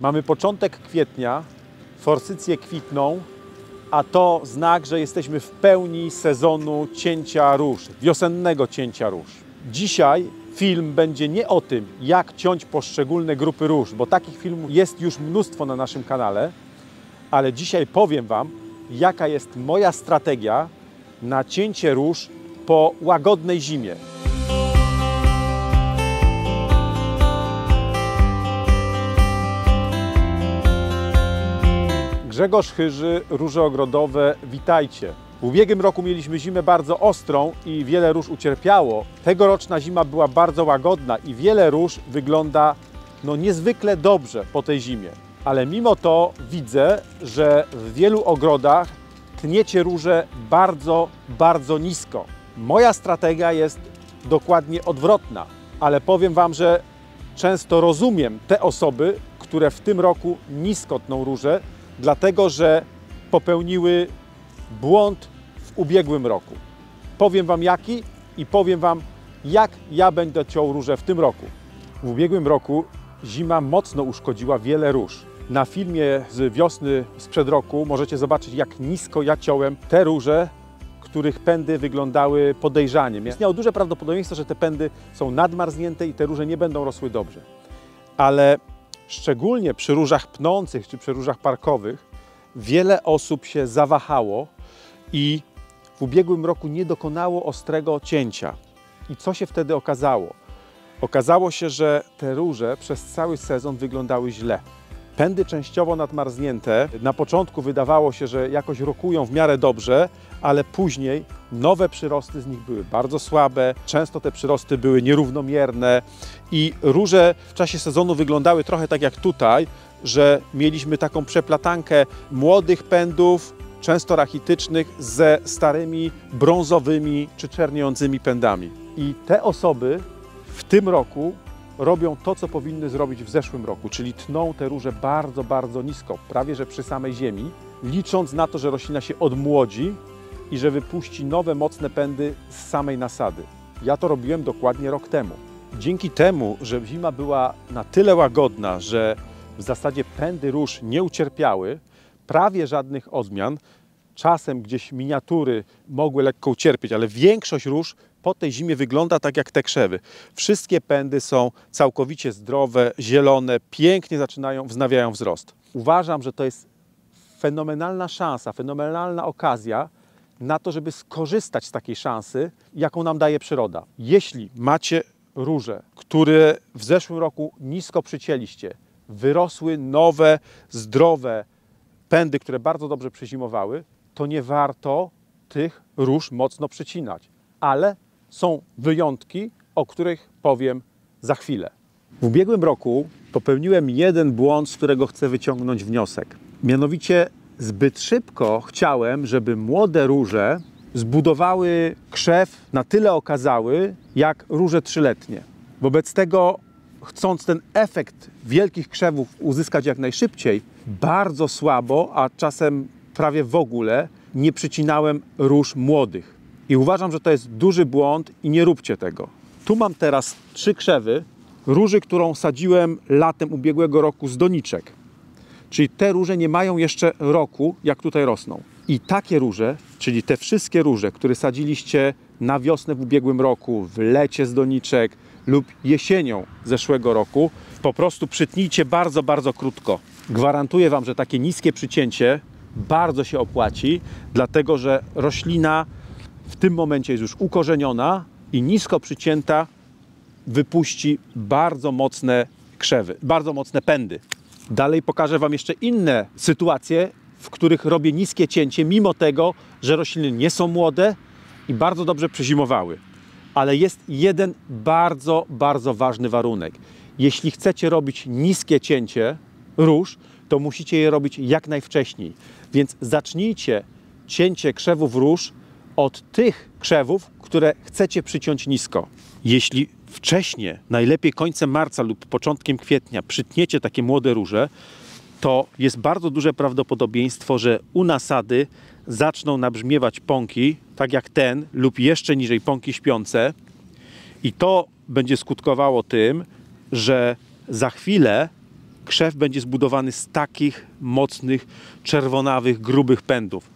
Mamy początek kwietnia, forsycje kwitną, a to znak, że jesteśmy w pełni sezonu cięcia róż, wiosennego cięcia róż. Dzisiaj film będzie nie o tym, jak ciąć poszczególne grupy róż, bo takich filmów jest już mnóstwo na naszym kanale, ale dzisiaj powiem Wam, jaka jest moja strategia na cięcie róż po łagodnej zimie. Grzegorz Chyży, Róże Ogrodowe, witajcie. W ubiegłym roku mieliśmy zimę bardzo ostrą i wiele róż ucierpiało. Tegoroczna zima była bardzo łagodna i wiele róż wygląda niezwykle dobrze po tej zimie. Ale mimo to widzę, że w wielu ogrodach tniecie róże bardzo nisko. Moja strategia jest dokładnie odwrotna, ale powiem Wam, że często rozumiem te osoby, które w tym roku nisko tną róże, dlatego że popełniły błąd w ubiegłym roku. Powiem Wam jaki i powiem Wam, jak ja będę ciął róże w tym roku. W ubiegłym roku zima mocno uszkodziła wiele róż. Na filmie z wiosny sprzed roku możecie zobaczyć, jak nisko ja ciąłem te róże, których pędy wyglądały podejrzanie. Istniało duże prawdopodobieństwo, że te pędy są nadmarznięte i te róże nie będą rosły dobrze. Ale szczególnie przy różach pnących czy przy różach parkowych wiele osób się zawahało i w ubiegłym roku nie dokonało ostrego cięcia. I co się wtedy okazało? Okazało się, że te róże przez cały sezon wyglądały źle. Pędy częściowo nadmarznięte. Na początku wydawało się, że jakoś rokują w miarę dobrze, ale później nowe przyrosty z nich były bardzo słabe. Często te przyrosty były nierównomierne i róże w czasie sezonu wyglądały trochę tak jak tutaj, że mieliśmy taką przeplatankę młodych pędów, często rachitycznych, ze starymi brązowymi czy czerniejącymi pędami. I te osoby w tym roku robią to, co powinny zrobić w zeszłym roku, czyli tną te róże bardzo nisko, prawie że przy samej ziemi, licząc na to, że roślina się odmłodzi i że wypuści nowe, mocne pędy z samej nasady. Ja to robiłem dokładnie rok temu. Dzięki temu, że zima była na tyle łagodna, że w zasadzie pędy róż nie ucierpiały, prawie żadnych odmian, czasem gdzieś miniatury mogły lekko ucierpieć, ale większość róż po tej zimie wygląda tak jak te krzewy. Wszystkie pędy są całkowicie zdrowe, zielone, pięknie wznawiają wzrost. Uważam, że to jest fenomenalna szansa, fenomenalna okazja na to, żeby skorzystać z takiej szansy, jaką nam daje przyroda. Jeśli macie róże, które w zeszłym roku nisko przycięliście, wyrosły nowe, zdrowe pędy, które bardzo dobrze przezimowały, to nie warto tych róż mocno przycinać. Ale są wyjątki, o których powiem za chwilę. W ubiegłym roku popełniłem jeden błąd, z którego chcę wyciągnąć wniosek. Mianowicie zbyt szybko chciałem, żeby młode róże zbudowały krzew na tyle okazały, jak róże trzyletnie. Wobec tego, chcąc ten efekt wielkich krzewów uzyskać jak najszybciej, bardzo słabo, a czasem prawie w ogóle nie przycinałem róż młodych. I uważam, że to jest duży błąd i nie róbcie tego. Tu mam teraz 3 krzewy róży, którą sadziłem latem ubiegłego roku z doniczek. Czyli te róże nie mają jeszcze roku, jak tutaj rosną. I takie róże, czyli te wszystkie róże, które sadziliście na wiosnę w ubiegłym roku, w lecie z doniczek lub jesienią zeszłego roku, po prostu przytnijcie bardzo krótko. Gwarantuję Wam, że takie niskie przycięcie bardzo się opłaci, dlatego że roślina w tym momencie jest już ukorzeniona i nisko przycięta wypuści bardzo mocne krzewy, bardzo mocne pędy. Dalej pokażę Wam jeszcze inne sytuacje, w których robię niskie cięcie, mimo tego, że rośliny nie są młode i bardzo dobrze przezimowały. Ale jest jeden bardzo ważny warunek. Jeśli chcecie robić niskie cięcie róż, to musicie je robić jak najwcześniej. Więc zacznijcie cięcie krzewów róż od tych krzewów, które chcecie przyciąć nisko. Jeśli wcześniej, najlepiej końcem marca lub początkiem kwietnia, przytniecie takie młode róże, to jest bardzo duże prawdopodobieństwo, że u nasady zaczną nabrzmiewać pąki, tak jak ten, lub jeszcze niżej pąki śpiące. I to będzie skutkowało tym, że za chwilę krzew będzie zbudowany z takich mocnych, czerwonawych, grubych pędów.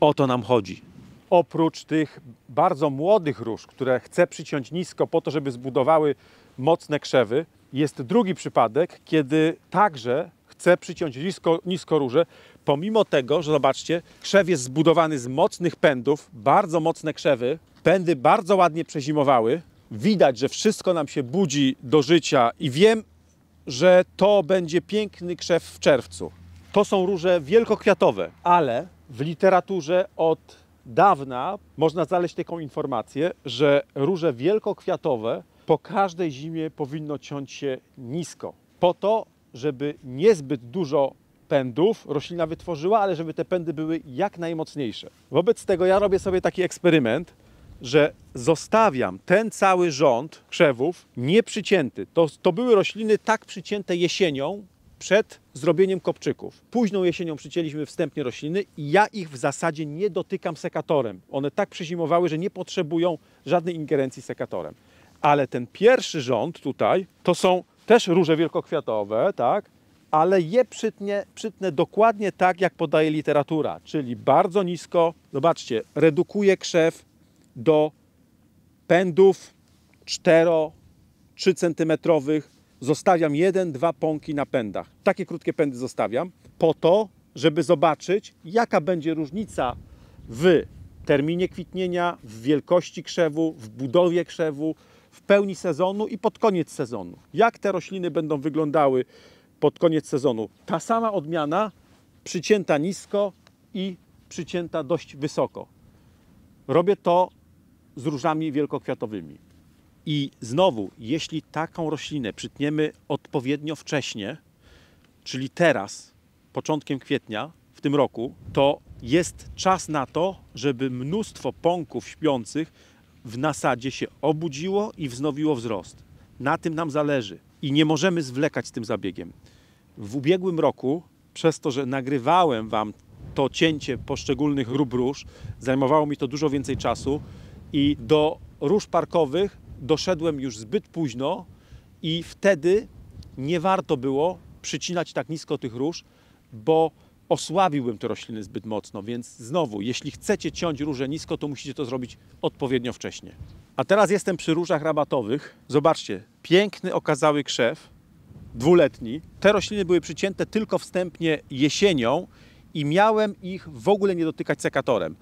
O to nam chodzi. Oprócz tych bardzo młodych róż, które chcę przyciąć nisko po to, żeby zbudowały mocne krzewy, jest drugi przypadek, kiedy także chcę przyciąć nisko róże, pomimo tego, że zobaczcie, krzew jest zbudowany z mocnych pędów, bardzo mocne krzewy, pędy bardzo ładnie przezimowały, widać, że wszystko nam się budzi do życia i wiem, że to będzie piękny krzew w czerwcu. To są róże wielkokwiatowe, ale w literaturze od dawna można znaleźć taką informację, że róże wielkokwiatowe po każdej zimie powinno ciąć się nisko. Po to, żeby niezbyt dużo pędów roślina wytworzyła, ale żeby te pędy były jak najmocniejsze. Wobec tego ja robię sobie taki eksperyment, że zostawiam ten cały rząd krzewów nieprzycięty. To były rośliny tak przycięte jesienią przed zrobieniem kopczyków. Późną jesienią przycięliśmy wstępnie rośliny i ja ich w zasadzie nie dotykam sekatorem. One tak przezimowały, że nie potrzebują żadnej ingerencji sekatorem. Ale ten pierwszy rząd tutaj to są też róże wielkokwiatowe, tak? Ale je przytnę dokładnie tak, jak podaje literatura, czyli bardzo nisko. Zobaczcie, redukuję krzew do pędów 4-3 cm. Zostawiam 1-2 pąki na pędach. Takie krótkie pędy zostawiam po to, żeby zobaczyć, jaka będzie różnica w terminie kwitnienia, w wielkości krzewu, w budowie krzewu, w pełni sezonu i pod koniec sezonu. Jak te rośliny będą wyglądały pod koniec sezonu? Ta sama odmiana, przycięta nisko i przycięta dość wysoko. Robię to z różami wielkokwiatowymi. I znowu, jeśli taką roślinę przytniemy odpowiednio wcześnie, czyli teraz, początkiem kwietnia w tym roku, to jest czas na to, żeby mnóstwo pąków śpiących w nasadzie się obudziło i wznowiło wzrost. Na tym nam zależy i nie możemy zwlekać z tym zabiegiem. W ubiegłym roku, przez to, że nagrywałem Wam to cięcie poszczególnych grup róż, zajmowało mi to dużo więcej czasu i do róż parkowych doszedłem już zbyt późno i wtedy nie warto było przycinać tak nisko tych róż, bo osłabiłbym te rośliny zbyt mocno, więc znowu, jeśli chcecie ciąć róże nisko, to musicie to zrobić odpowiednio wcześnie. A teraz jestem przy różach rabatowych. Zobaczcie, piękny okazały krzew, dwuletni. Te rośliny były przycięte tylko wstępnie jesienią i miałem ich w ogóle nie dotykać sekatorem.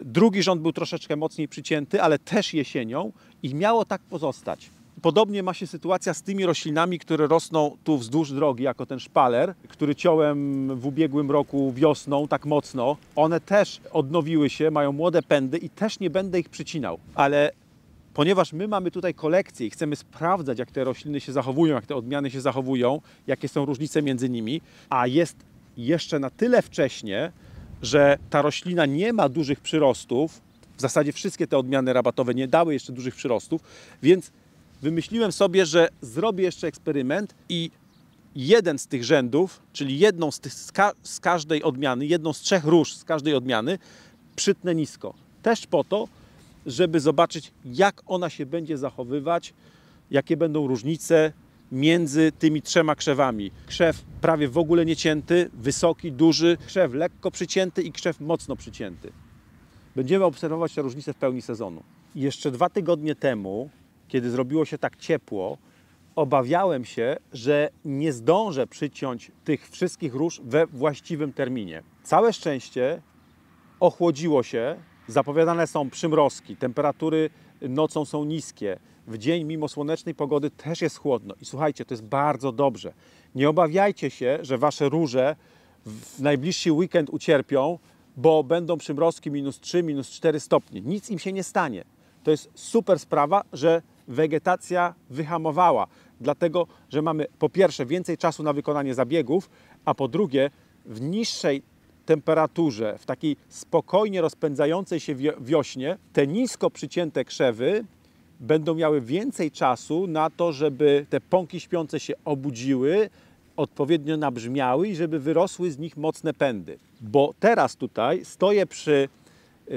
Drugi rząd był troszeczkę mocniej przycięty, ale też jesienią i miało tak pozostać. Podobnie ma się sytuacja z tymi roślinami, które rosną tu wzdłuż drogi, jako ten szpaler, który ciąłem w ubiegłym roku wiosną tak mocno. One też odnowiły się, mają młode pędy i też nie będę ich przycinał. Ale ponieważ my mamy tutaj kolekcję i chcemy sprawdzać, jak te rośliny się zachowują, jak te odmiany się zachowują, jakie są różnice między nimi, a jest jeszcze na tyle wcześnie, że ta roślina nie ma dużych przyrostów, w zasadzie wszystkie te odmiany rabatowe nie dały jeszcze dużych przyrostów, więc wymyśliłem sobie, że zrobię jeszcze eksperyment i jeden z tych rzędów, czyli jedną z każdej odmiany, jedną z 3 róż z każdej odmiany przytnę nisko. Też po to, żeby zobaczyć, jak ona się będzie zachowywać, jakie będą różnice między tymi 3 krzewami. Krzew prawie w ogóle niecięty, wysoki, duży, krzew lekko przycięty i krzew mocno przycięty. Będziemy obserwować te różnice w pełni sezonu. Jeszcze 2 tygodnie temu, kiedy zrobiło się tak ciepło, obawiałem się, że nie zdążę przyciąć tych wszystkich róż we właściwym terminie. Całe szczęście ochłodziło się, zapowiadane są przymrozki, temperatury nocą są niskie, w dzień mimo słonecznej pogody też jest chłodno. I słuchajcie, to jest bardzo dobrze. Nie obawiajcie się, że Wasze róże w najbliższy weekend ucierpią, bo będą przymrozki -3, -4 stopnie. Nic im się nie stanie. To jest super sprawa, że wegetacja wyhamowała, dlatego że mamy po pierwsze więcej czasu na wykonanie zabiegów, a po drugie w niższej temperaturze, w takiej spokojnie rozpędzającej się wiośnie, te nisko przycięte krzewy będą miały więcej czasu na to, żeby te pąki śpiące się obudziły, odpowiednio nabrzmiały i żeby wyrosły z nich mocne pędy. Bo teraz tutaj stoję przy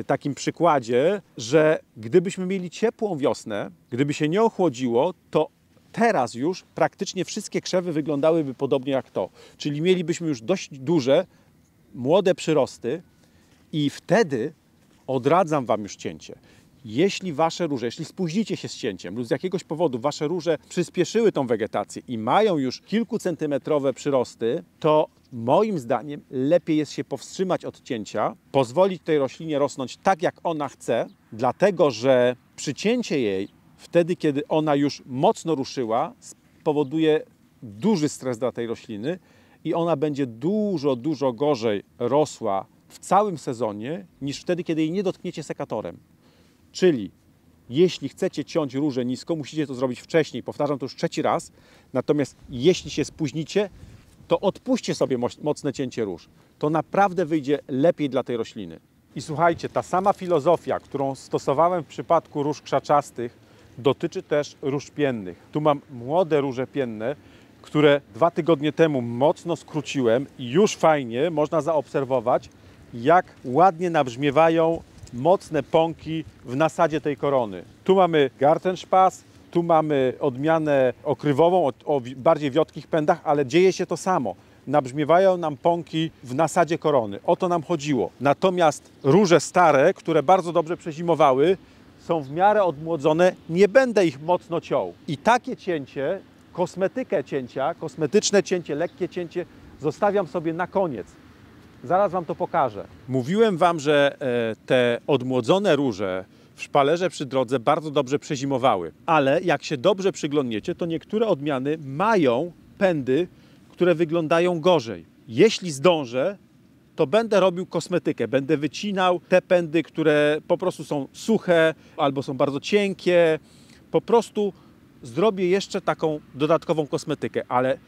takim przykładzie, że gdybyśmy mieli ciepłą wiosnę, gdyby się nie ochłodziło, to teraz już praktycznie wszystkie krzewy wyglądałyby podobnie jak to. Czyli mielibyśmy już dość duże, młode przyrosty i wtedy odradzam Wam już cięcie. Jeśli Wasze róże, jeśli spóźnicie się z cięciem lub z jakiegoś powodu Wasze róże przyspieszyły tą wegetację i mają już kilkucentymetrowe przyrosty, to moim zdaniem lepiej jest się powstrzymać od cięcia, pozwolić tej roślinie rosnąć tak, jak ona chce, dlatego że przycięcie jej wtedy, kiedy ona już mocno ruszyła, spowoduje duży stres dla tej rośliny i ona będzie dużo, dużo gorzej rosła w całym sezonie niż wtedy, kiedy jej nie dotkniecie sekatorem. Czyli jeśli chcecie ciąć róże nisko, musicie to zrobić wcześniej. Powtarzam to już 3. raz. Natomiast jeśli się spóźnicie, to odpuśćcie sobie mocne cięcie róż. To naprawdę wyjdzie lepiej dla tej rośliny. I słuchajcie, ta sama filozofia, którą stosowałem w przypadku róż krzaczastych, dotyczy też róż piennych. Tu mam młode róże pienne, które 2 tygodnie temu mocno skróciłem i już fajnie można zaobserwować, jak ładnie nabrzmiewają mocne pąki w nasadzie tej korony. Tu mamy Gartenspatz, tu mamy odmianę okrywową o bardziej wiotkich pędach, ale dzieje się to samo. Nabrzmiewają nam pąki w nasadzie korony. O to nam chodziło. Natomiast róże stare, które bardzo dobrze przezimowały, są w miarę odmłodzone, nie będę ich mocno ciął. I takie cięcie, kosmetyczne cięcie, lekkie cięcie zostawiam sobie na koniec. Zaraz Wam to pokażę. Mówiłem Wam, że te odmłodzone róże w szpalerze przy drodze bardzo dobrze przezimowały. Ale jak się dobrze przyglądniecie, to niektóre odmiany mają pędy, które wyglądają gorzej. Jeśli zdążę, to będę robił kosmetykę. Będę wycinał te pędy, które po prostu są suche albo są bardzo cienkie. Po prostu zrobię jeszcze taką dodatkową kosmetykę, ale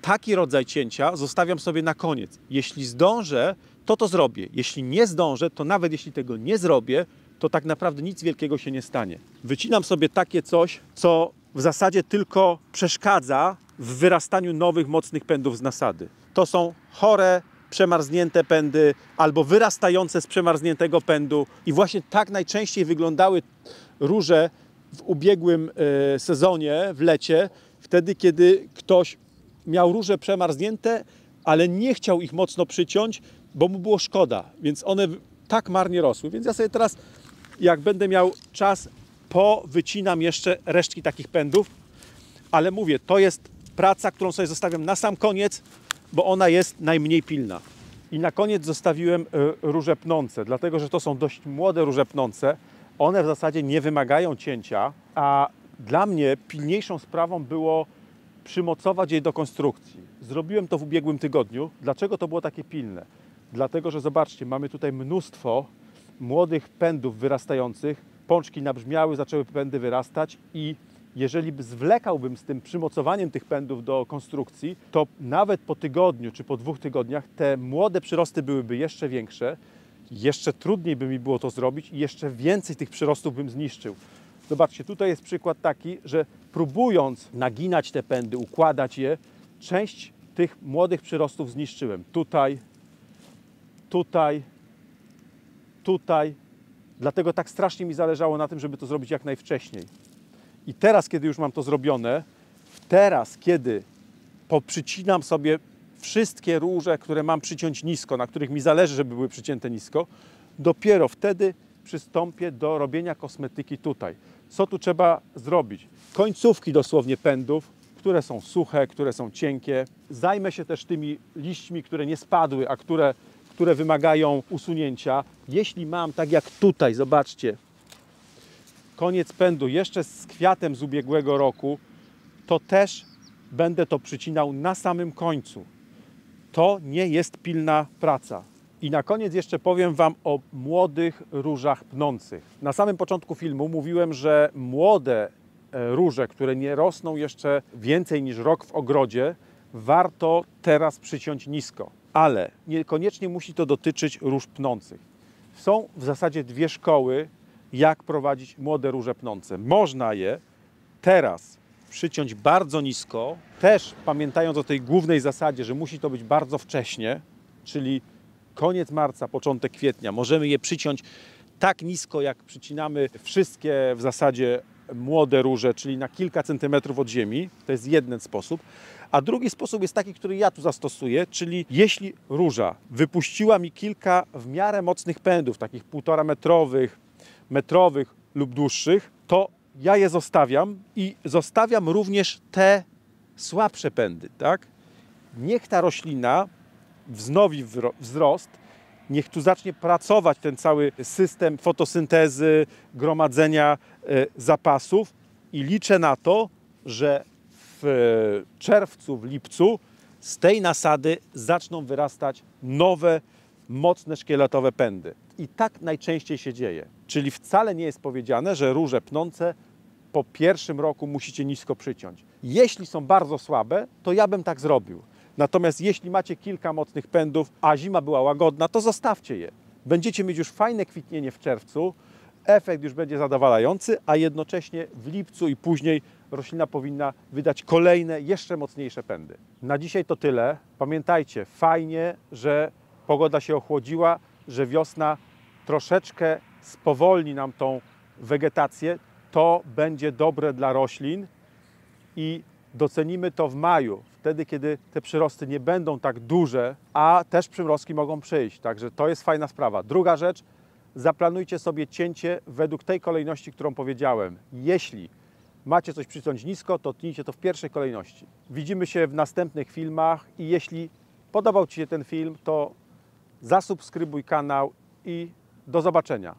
taki rodzaj cięcia zostawiam sobie na koniec. Jeśli zdążę, to zrobię. Jeśli nie zdążę, to nawet jeśli tego nie zrobię, to tak naprawdę nic wielkiego się nie stanie. Wycinam sobie takie coś, co w zasadzie tylko przeszkadza w wyrastaniu nowych, mocnych pędów z nasady. To są chore, przemarznięte pędy albo wyrastające z przemarzniętego pędu i właśnie tak najczęściej wyglądały róże w ubiegłym sezonie, w lecie, wtedy kiedy ktoś miał róże przemarznięte, ale nie chciał ich mocno przyciąć, bo mu było szkoda, więc one tak marnie rosły. Więc ja sobie teraz, jak będę miał czas, powycinam jeszcze resztki takich pędów, ale mówię, to jest praca, którą sobie zostawiam na sam koniec, bo ona jest najmniej pilna. I na koniec zostawiłem róże pnące, dlatego że to są dość młode róże pnące. One w zasadzie nie wymagają cięcia, a dla mnie pilniejszą sprawą było przymocować je do konstrukcji. Zrobiłem to w ubiegłym tygodniu. Dlaczego to było takie pilne? Dlatego, że zobaczcie, mamy tutaj mnóstwo młodych pędów wyrastających. Pączki nabrzmiały, zaczęły pędy wyrastać i jeżeli zwlekałbym z tym przymocowaniem tych pędów do konstrukcji, to nawet po tygodniu czy po 2 tygodniach te młode przyrosty byłyby jeszcze większe, jeszcze trudniej by mi było to zrobić i jeszcze więcej tych przyrostów bym zniszczył. Zobaczcie, tutaj jest przykład taki, że próbując naginać te pędy, układać je, część tych młodych przyrostów zniszczyłem. Tutaj, tutaj, tutaj. Dlatego tak strasznie mi zależało na tym, żeby to zrobić jak najwcześniej. I teraz, kiedy już mam to zrobione, teraz, kiedy poprzycinam sobie wszystkie róże, które mam przyciąć nisko, na których mi zależy, żeby były przycięte nisko, dopiero wtedy przystąpię do robienia kosmetyki tutaj. Co tu trzeba zrobić? Końcówki dosłownie pędów, które są suche, które są cienkie. Zajmę się też tymi liśćmi, które nie spadły, a które wymagają usunięcia. Jeśli mam, tak jak tutaj, zobaczcie, koniec pędu jeszcze z kwiatem z ubiegłego roku, to też będę to przycinał na samym końcu. To nie jest pilna praca. I na koniec jeszcze powiem Wam o młodych różach pnących. Na samym początku filmu mówiłem, że młode róże, które nie rosną jeszcze więcej niż rok w ogrodzie, warto teraz przyciąć nisko. Ale niekoniecznie musi to dotyczyć róż pnących. Są w zasadzie 2 szkoły, jak prowadzić młode róże pnące. Można je teraz przyciąć bardzo nisko, też pamiętając o tej głównej zasadzie, że musi to być bardzo wcześnie, czyli koniec marca, początek kwietnia. Możemy je przyciąć tak nisko, jak przycinamy wszystkie w zasadzie młode róże, czyli na kilka centymetrów od ziemi. To jest jeden sposób. A drugi sposób jest taki, który ja tu zastosuję, czyli jeśli róża wypuściła mi kilka w miarę mocnych pędów, takich 1,5 metrowych, metrowych lub dłuższych, to ja je zostawiam i zostawiam również te słabsze pędy, tak? Niech ta roślina wznowi wzrost, niech tu zacznie pracować ten cały system fotosyntezy, gromadzenia zapasów i liczę na to, że w czerwcu, w lipcu z tej nasady zaczną wyrastać nowe, mocne, szkieletowe pędy. I tak najczęściej się dzieje. Czyli wcale nie jest powiedziane, że róże pnące po pierwszym roku musicie nisko przyciąć. Jeśli są bardzo słabe, to ja bym tak zrobił. Natomiast jeśli macie kilka mocnych pędów, a zima była łagodna, to zostawcie je. Będziecie mieć już fajne kwitnienie w czerwcu, efekt już będzie zadowalający, a jednocześnie w lipcu i później roślina powinna wydać kolejne, jeszcze mocniejsze pędy. Na dzisiaj to tyle. Pamiętajcie, fajnie, że pogoda się ochłodziła, że wiosna troszeczkę spowolni nam tą wegetację. To będzie dobre dla roślin i docenimy to w maju, wtedy kiedy te przyrosty nie będą tak duże, a też przymrozki mogą przyjść. Także to jest fajna sprawa. Druga rzecz, zaplanujcie sobie cięcie według tej kolejności, którą powiedziałem. Jeśli macie coś przyciąć nisko, to tnijcie to w pierwszej kolejności. Widzimy się w następnych filmach i jeśli podobał Ci się ten film, to zasubskrybuj kanał i do zobaczenia.